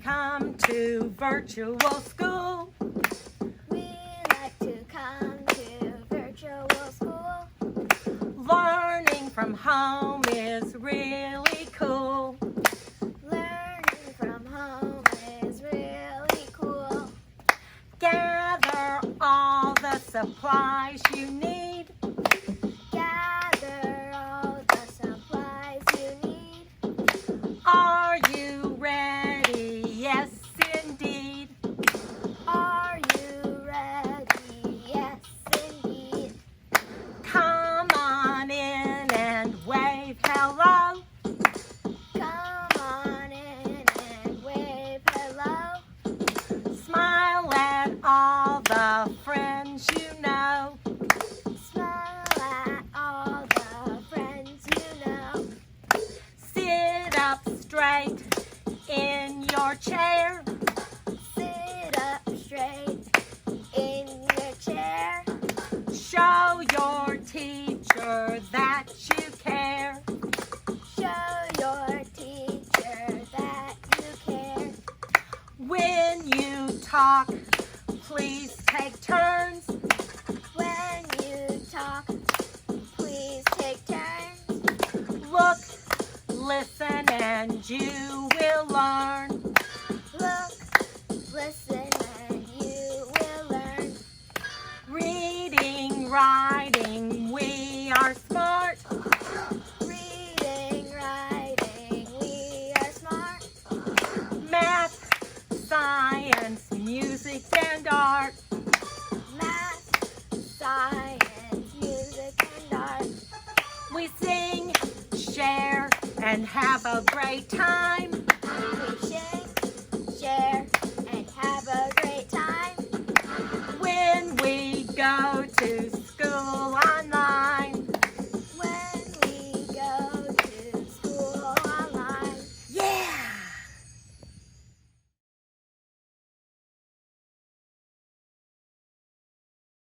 come to virtual school. We like to come to virtual school. Learning from home is really cool. Learning from home is really cool. Gather all the supplies you need. Gather all the supplies you need. Are you ready? Yes, indeed. Are you ready? Yes, indeed. Come on in and wave hello. Come on in and wave hello. Smile at all the friends you know. Smile at all the friends you know. Sit up straight in your chair. Sit up straight in your chair. Show your teacher that you care. Show your teacher that you care. When you talk, please take turns. When you talk, please take turns. Look, listen, and you will learn. Look, listen, and you will learn. Reading, writing, we are smart. Reading, writing, we are smart. Math, science, music, and art. Math, science, music, and art. We sing, share, and have a great time. We sing, share,